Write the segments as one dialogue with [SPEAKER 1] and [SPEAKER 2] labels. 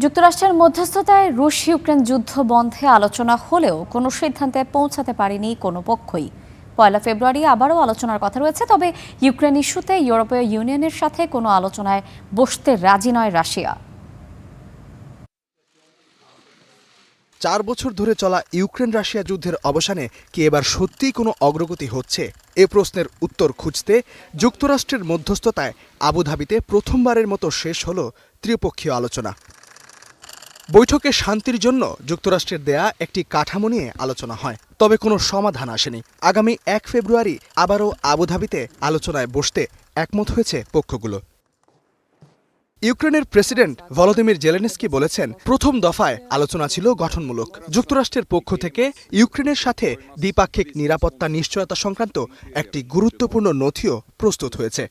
[SPEAKER 1] যুক্তরাষ্ট্রের মধ্যস্থতায় রুশ ইউক্রেন যুদ্ধ বন্ধে আলোচনা হলেও কোনো সিদ্ধান্তে পৌঁছাতে পারেনি কোনো পক্ষই। ১ ফেব্রুয়ারি আবারও আলোচনার কথা রয়েছে, তবে ইউক্রেন ইস্যুতে ইউরোপীয় ইউনিয়নের সাথে কোনো আলোচনায় বসতে রাজি নয় রাশিয়া।
[SPEAKER 2] ৪ বছর ধরে চলা ইউক্রেন রাশিয়া যুদ্ধের অবসানে কি এবার সত্যিই কোনো অগ্রগতি হচ্ছে? এ প্রশ্নের উত্তর খুঁজতে যুক্তরাষ্ট্রের মধ্যস্থতায় আবুধাবিতে প্রথমবারের মতো শেষ হল ত্রিপক্ষীয় আলোচনা। বৈঠকে শান্তির জন্য যুক্তরাষ্ট্রের দেয়া একটি কাঠামো নিয়ে আলোচনা হয়, তবে কোনো সমাধান আসেনি। আগামী ১ ফেব্রুয়ারি আবারও আবুধাবিতে আলোচনায় বসতে একমত হয়েছে পক্ষগুলো। ইউক্রেনের প্রেসিডেন্ট ভলোদিমির জেলেনস্কি বলেছেন, প্রথম দফায় আলোচনা ছিল গঠনমূলক। যুক্তরাষ্ট্রের পক্ষ থেকে ইউক্রেনের সাথে দ্বিপাক্ষিক নিরাপত্তা নিশ্চয়তা সংক্রান্ত একটি গুরুত্বপূর্ণ নথিও প্রস্তুত হয়েছে।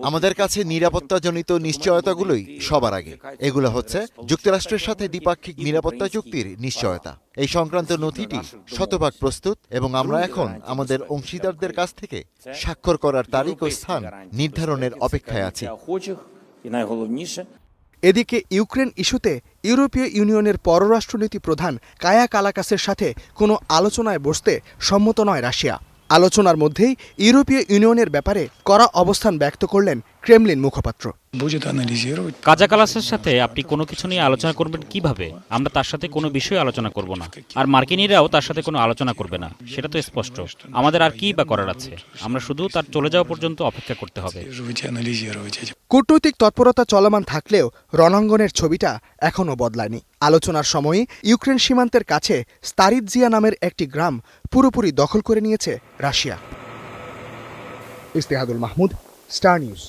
[SPEAKER 3] আমাদের কাছে নিরাপত্তাজনিত নিশ্চয়তাগুলোই সবার আগে। এগুলো হচ্ছে যুক্তরাষ্ট্রের সাথে দ্বিপাক্ষিক নিরাপত্তা চুক্তির নিশ্চয়তা। এই সংক্রান্ত নথিটি শতভাগ প্রস্তুত এবং আমরা এখন আমাদের অংশীদারদের কাছ থেকে স্বাক্ষর করার তারিখ ও স্থান নির্ধারণের অপেক্ষায় আছি।
[SPEAKER 2] এদিকে ইউক্রেন ইস্যুতে ইউরোপীয় ইউনিয়নের পররাষ্ট্রনীতি প্রধান কায়া কালাকাসের সাথে কোনো আলোচনায় বসতে সম্মত নয় রাশিয়া। আলোচনার মধ্যেই ইউরোপীয় ইউনিয়নের ব্যাপারে কড়া অবস্থান ব্যক্ত করলেন ক্রেমলিন মুখপাত্র।
[SPEAKER 4] কাজা কালাসের সাথে আপনি কোনো কিছু নিয়ে আলোচনা করবেন কিভাবে? আমরা তার সাথে কোনো বিষয়ে আলোচনা করব না, আর মার্কিনীরাও তার সাথে কোনো আলোচনা করবে না, সেটা তো স্পষ্ট। আমাদের আর কি বা করার আছে? আমরা শুধু তার চলে যাওয়া পর্যন্ত অপেক্ষা করতে হবে।
[SPEAKER 2] কূটনৈতিক তৎপরতা চলমান থাকলেও রণাঙ্গনের ছবিটা এখনও বদলায়নি। আলোচনার সময়ে ইউক্রেন সীমান্তের কাছে স্তারিৎজিয়া নামের একটি গ্রাম পুরোপুরি দখল করে নিয়েছে Russia. Istehadul Mahmud, star news.